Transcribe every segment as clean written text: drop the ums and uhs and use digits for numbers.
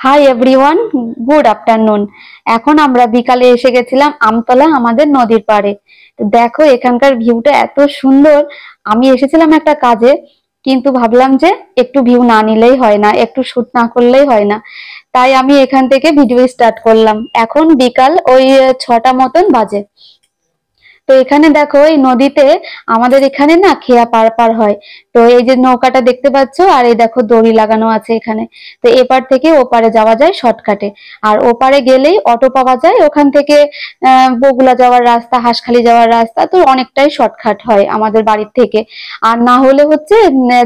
Hi everyone, good afternoon. এখন আমরা বিকালে এসে গেছিলাম আমতলা আমাদের নদীর পাড়ে। তো দেখো এখানকার ভিউটা এত সুন্দর। আমি এসেছিলাম একটা কাজে, কিন্তু ভাবলাম যে একটু ভিউ না নিলেই হয় না, একটু শুট না করলেই হয় না। তাই আমি এখান থেকে ভিডিও স্টার্ট করলাম। এখন বিকাল ওই 6টা মতন বাজে। তো এখানে দেখো এই নদীতে আমাদের এখানে না খেয়া পার পার হয়। তো এই যে নৌকাটা দেখতে পাচ্ছ, আর এই দেখো দড়ি লাগানো আছে এখানে। তো এপার থেকে ওপারে যাওয়া যায় শর্টকাটে। আর ওপারে গেলেই অটো পাওয়া যায় ওখান থেকে। বগুলা যাওয়ার রাস্তা, হাঁসখালি যাওয়ার রাস্তা তো অনেকটাই শর্টকাট হয় আমাদের বাড়ির থেকে। আর না হলে হচ্ছে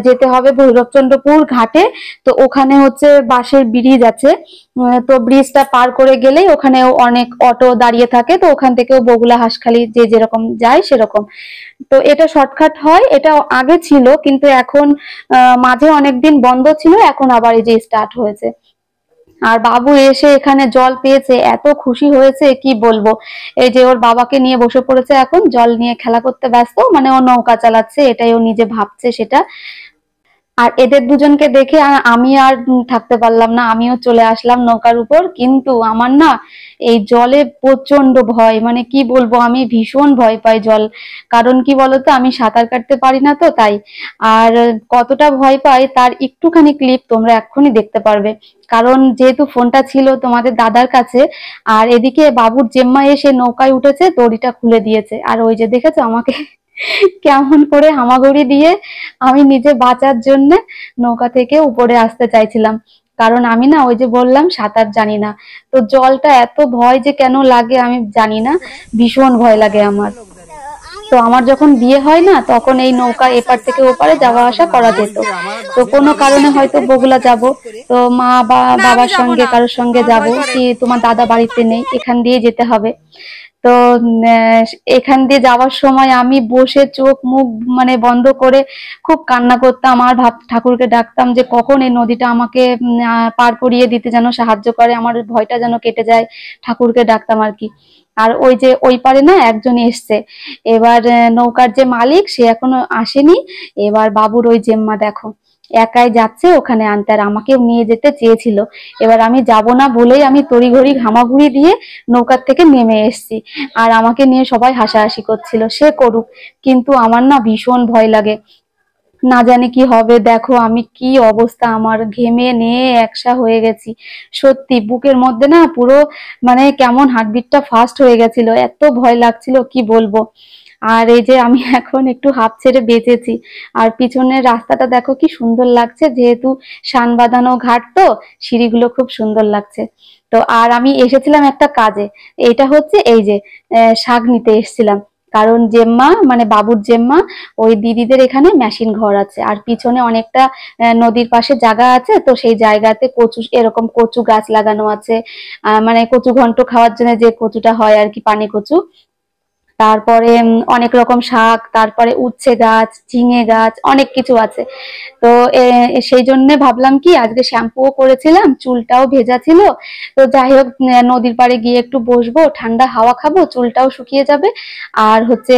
যেতে হবে ভৈরবচন্দ্রপুর ঘাটে। তো ওখানে হচ্ছে বাঁশের ব্রিজ আছে। তো ব্রিজটা পার করে গেলেই ওখানে অনেক অটো দাঁড়িয়ে থাকে, তো ওখান থেকেও বগুলা হাঁসখালি যে যেরকম যায় সেরকম। তো এটা শর্টকাট হয়। এটা আগে ছিল, কিন্তু এখন মাঝে অনেকদিন বন্ধ ছিল, এখন আবার এই যে স্টার্ট হয়েছে। আর বাবু এসে এখানে জল পেয়েছে, এত খুশি হয়েছে কি বলবো। এই যে ওর বাবাকে নিয়ে বসে পড়েছে, এখন জল নিয়ে খেলা করতে ব্যস্ত, মানে ও নৌকা চালাচ্ছে, এটাই ও নিজে ভাবছে সেটা। আর এদের দুজনকে দেখে আমি আর থাকতে পারলাম না, আমিও চলে আসলাম নৌকার উপর। কিন্তু আমার না এই জলে প্রচন্ড ভয়, মানে কি বলবো, আমি ভীষণ ভয় পাই জল। কারণ কি বলতো, আমি সাঁতার কাটতে পারি না তো তাই। আর কতটা ভয় পাই তার একটুখানি ক্লিপ তোমরা এক্ষুনি দেখতে পারবে। কারণ যেহেতু ফোনটা ছিল তোমাদের দাদার কাছে, আর এদিকে বাবুর জেম্মা এসে নৌকায় উঠেছে, দড়িটা খুলে দিয়েছে। আর ওই যে দেখেছো আমাকে কেমন করে হামাগুড়ি দিয়ে আমি নিজে বাঁচার জন্য নৌকা থেকে উপরে আসতে চাইছিলাম। কারণ আমি না ওই যে বললাম সাঁতার জানি না। তো জলটা এত ভয় যে কেন লাগে আমি জানি না, ভীষণ ভয় লাগে আমার। তো আমার যখন বিয়ে হয় না, তখন এই নৌকা এপার থেকে ওপারে যাওয়া আসা করা যেত। তো কোনো কারণে হয়তো বগুলা যাব, তো মা বা বাবার সঙ্গে কারোর সঙ্গে যাব, কি তোমার দাদা বাড়িতে নেই, এখান দিয়ে যেতে হবে। তো এখান দিয়ে যাওয়ার সময় আমি বসে চোখ মুখ মানে বন্ধ করে খুব কান্না করতাম, আর ঠাকুরকে ডাকতাম যে কখন এই নদীটা আমাকে পার করিয়ে দিতে যেন সাহায্য করে, আমার ভয়টা যেন কেটে যায়। ঠাকুরকে ডাকতাম আর কি। আর ওই যে ওই পারে না একজন এসছে। এবার নৌকার যে মালিক সে এখনো আসেনি। এবার বাবুর ওই জেম্মা দেখো একাই যাচ্ছে ওখানে আনতে, আর আমাকেও নিয়ে যেতে চেয়েছিল। এবার আমি যাব না বলেই আমি তড়িঘড়ি ঘামাঘুড়ি দিয়ে নৌকার থেকে নেমে এসেছি। আর আমাকে নিয়ে সবাই হাসাহাসি করছিল, সে করুক, কিন্তু আমার না ভীষণ ভয় লাগে। না জানি কি হবে। দেখো আমি কি অবস্থা, আমার ঘেমে নিয়ে একসা হয়ে গেছি। সত্যি বুকের মধ্যে না পুরো মানে কেমন হার্টবিটটা ফাস্ট হয়ে গেছিল, এত ভয় লাগছিল কি বলবো। আর এই যে আমি এখন একটু হাঁপ ছেড়ে বেঁচেছি। আর পিছনের রাস্তাটা দেখো কি সুন্দর লাগছে, যেহেতু শান বাঁধানো ঘাট, তো সিঁড়িগুলো খুব সুন্দর লাগছে। তো আর আমি এসেছিলাম একটা কাজে, এটা হচ্ছে এই যে শাক নিতে এসেছিলাম। কারণ জেম্মা মানে বাবুর জেম্মা ওই দিদিদের এখানে মেশিন ঘর আছে, আর পিছনে অনেকটা নদীর পাশে জায়গা আছে, তো সেই জায়গাতে কচু, এরকম কচু গাছ লাগানো আছে। মানে কচু ঘন্ট খাওয়ার জন্য যে কচুটা হয় আর কি, পানি কচু। তারপরে অনেক রকম শাক, তারপরে উচ্ছে গাছ, ঝিঙে গাছ, অনেক কিছু আছে। তো সেই জন্য ভাবলাম কি আজকে শ্যাম্পুও করেছিলাম, চুলটাও ভেজা ছিল। তো যাই হোক, নদীর পাড়ে গিয়ে একটু বসবো, ঠান্ডা হাওয়া খাবো, চুলটাও শুকিয়ে যাবে। আর হচ্ছে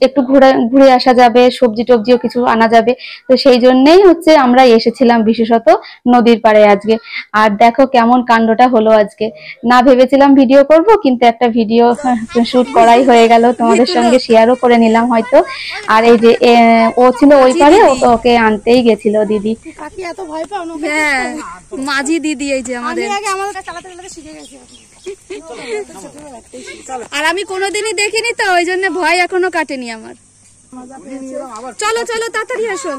একটু ঘুরে ঘুরে আসা যাবে, সবজি টবজিও কিছু আনা যাবে। তো সেই জন্যই হচ্ছে আমরা এসেছিলাম বিশেষত নদীর পাড়ে আজকে। আর দেখো কেমন কাণ্ডটা হলো আজকে। না ভেবেছিলাম ভিডিও করব, কিন্তু একটা ভিডিও শুট করাই হয়ে গেল, তোমাদের সঙ্গে শেয়ারও করে নিলাম হয়তো। আর এই যে ও ছিল ওই পারে, ও তো ওকে আনতেই গেছিল দিদি। এত ভয় পাও না? হ্যাঁ, মাঝি দিদি এই যে আমাদের। চালাতে চালাতে শিখে গেছি। আর আমি কোনোদিনই দেখিনি, তো ওই জন্য ভয় এখনো কাটেনি আমার। চলো চলো তাড়াতাড়ি এসো।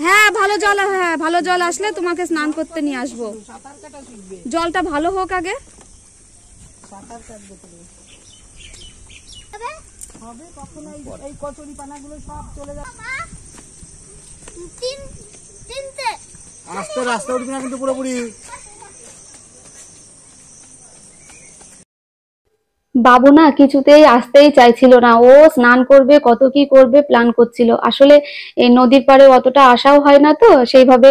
হ্যাঁ ভালো জল, হ্যাঁ ভালো জল আসলে তোমাকে স্নান করতে নিয়ে আসবো। জলটা ভালো হোক আগে। হবে কখন এই কচুরি পানাগুলো সব চলে যাবে। আস্তে রাস্তা উঠবি না কিন্তু পুরোপুরি। বাবু না কিছুতেই আসতেই চাইছিল না, ও স্নান করবে কত কি করবে প্ল্যান করছিল। আসলে এই নদীর পাড়ে অতটা আসাও হয় না, তো সেইভাবে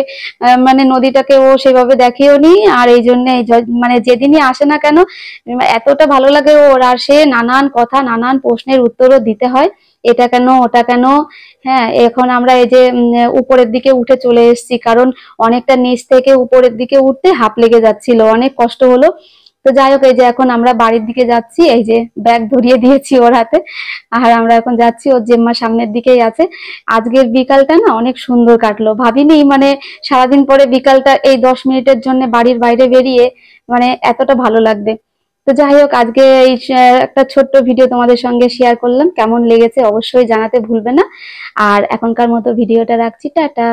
মানে নদীটাকে ও সেভাবে দেখেও নি। আর এই জন্য মানে যেদিনই আসে না কেন এতটা ভালো লাগে ওর, আর সে নানান কথা নানান প্রশ্নের উত্তরও দিতে হয়, এটা কেন ওটা কেন। হ্যাঁ, এখন আমরা এই যে উপরের দিকে উঠে চলে এসেছি, কারণ অনেকটা নিচ থেকে উপরের দিকে উঠতে হাঁপ লেগে যাচ্ছিল, অনেক কষ্ট হলো। তো যাই হোক, এই যে এখন আমরা বাড়ির দিকে যাচ্ছি, এই যে ব্যাগ ধরিয়ে দিয়েছি ওর হাতে, আর আমরা এখন যাচ্ছি, ওর জেম্মা সামনের দিকেই আছে। আজকের বিকালটা না অনেক সুন্দর কাটলো, ভাবিনি মানে সারাদিন পরে বিকালটা এই 10 মিনিটের জন্য বাড়ির বাইরে বেরিয়ে মানে এতটা ভালো লাগবে। তো যাই হোক, আজকে এই একটা ছোট্ট ভিডিও তোমাদের সঙ্গে শেয়ার করলাম, কেমন লেগেছে অবশ্যই জানাতে ভুলবে না। আর এখনকার মতো ভিডিওটা রাখছি, টাটা।